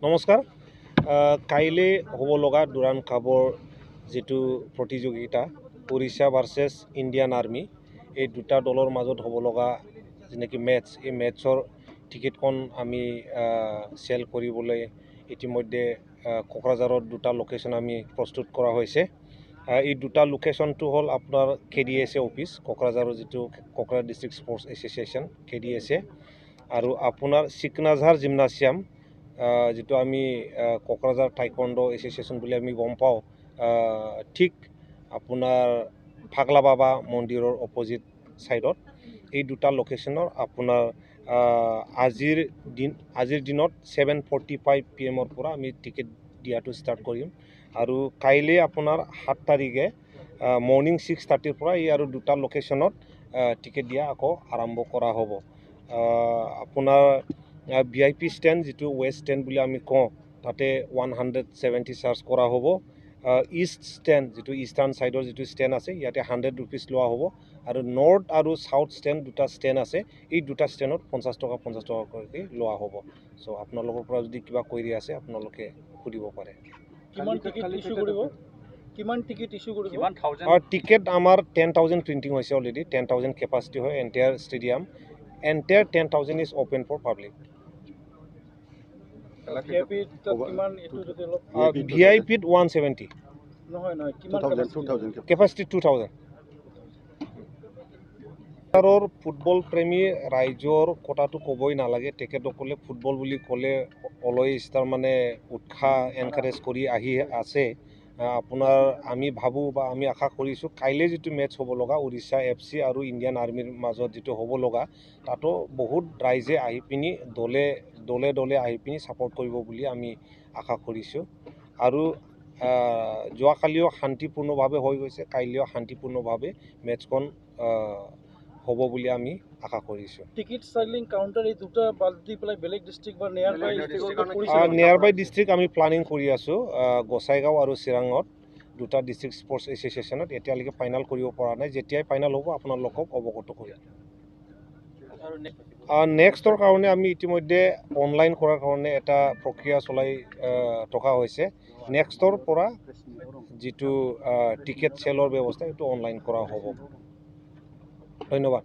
নমস্কাৰ। কাইলৈ হ'ব লগা ডুৰাণ্ড কাপৰ যিটো প্ৰতিযোগিতা উৰিষ্যা ভাৰ্চেছ ইণ্ডিয়ান আৰ্মি, এই দুটা দলৰ মাজত হ'ব লগা যেনেকৈ মেটছ, এই মেটছৰ টিকেটখন আমি চেল কৰিবলৈ ইতিমধ্যে কোকৰাঝাৰত দুটা লোকেশ্যন আমি প্ৰস্তুত কৰা হৈছে। এই দুটা লোকেশ্যনটো হ'ল আপোনাৰ KDSA অফিচ, কোকৰাঝাৰৰ যিটো Kokrajhar district sports association KDSA, আৰু আপোনাৰ চিকনাঝাৰ জিমনাছিয়াম, যিটো আমি কোকৰাঝাৰ টাইকোৱাণ্ডো এছ'চিয়েশ্যন বুলি আমি গম পাওঁ, ঠিক আপোনাৰ ফাগলা বাবা মন্দিৰৰ অপজিট ছাইডত। এই দুটা লোকেশ্যনৰ আপোনাৰ আজিৰ দিনত 7:45 PM পৰা আমি টিকেট দিয়াটো ষ্টাৰ্ট কৰিম, আৰু কাইলৈ আপোনাৰ 7 তাৰিখে মৰ্ণিং 6:30 পৰা এই আৰু দুটা লোকেশ্যনত টিকেট দিয়া আকৌ আৰম্ভ কৰা হ'ব। আপোনাৰ VIP ষ্টেণ্ড, যিটো ৱেষ্ট ষ্টেণ্ড বুলি আমি কওঁ, তাতে 170 চাৰ্জ কৰা হ'ব। ইষ্ট ষ্টেণ্ড, যিটো ইষ্টাৰ্ণ ছাইডৰ যিটো ষ্টেণ্ড আছে, ইয়াতে 100 rupees লোৱা হ'ব, আৰু নৰ্থ আৰু ছাউথ ষ্টেণ্ড দুটা ষ্টেণ্ড আছে, এই দুটা ষ্টেণ্ডত 50 টকা কৰি লোৱা হ'ব। চ' আপোনালোকৰ পৰা যদি কিবা কুৱেৰি আছে আপোনালোকে সুধিব পাৰে। টিকেট আমাৰ 10,000 প্ৰিণ্টিং হৈছে অলৰেডি। 10,000 কেপাচিটি হয় entire stadium. Entire 10,000 is open for public. VIPত 170, কেপাচিটি 2,000। ফুটবল প্ৰেমী ৰাইজৰ কথাটো ক'বই নালাগে। তেখেতসকলে ফুটবল বুলি ক'লে অলৱেজ তাৰমানে উৎসাহ এনকাৰেজ কৰি আহি আছে। আপোনাৰ আমি ভাবোঁ বা আমি আশা কৰিছোঁ কাইলৈ যিটো মেটছ হ'ব লগা উৰিষ্যা FC আৰু ইণ্ডিয়ান আৰ্মিৰ মাজত যিটো হ'ব লগা, তাতো বহুত ৰাইজে আহি পিনি দলে আহি পিনি ছাপৰ্ট কৰিব বুলি আমি আশা কৰিছোঁ। আৰু যোৱাকালিও শান্তিপূৰ্ণভাৱে হৈ গৈছে, কাইলৈও শান্তিপূৰ্ণভাৱে মেটছখন হ'ব বুলি আমি আশা কৰিছোঁ। টিকেট চেলিং কাউণ্টাৰ এই দুটা বাদ দি পেলাই বেলেগ ডিষ্ট্ৰিক্ট বা নিয়াৰ বাই ডিষ্ট্ৰিক্ট আমি প্লানিং কৰি আছোঁ। গোসাইগাঁও আৰু চিৰাঙত দুটা ডিষ্ট্ৰিক্ট স্পৰ্টছ এছ'চিয়েশ্যনত এতিয়ালৈকে ফাইনেল কৰিব পৰা নাই। যেতিয়াই ফাইনেল হ'ব আপোনালোকক অৱগত কৰিম। নেক্সটৰ কাৰণে আমি ইতিমধ্যে অনলাইন কৰাৰ কাৰণে এটা প্ৰক্ৰিয়া চলাই থকা হৈছে। নেক্সটৰ পৰা যিটো টিকেট চেলৰ ব্যৱস্থা, সেইটো অনলাইন কৰা হ'ব। ধন্যবাদ।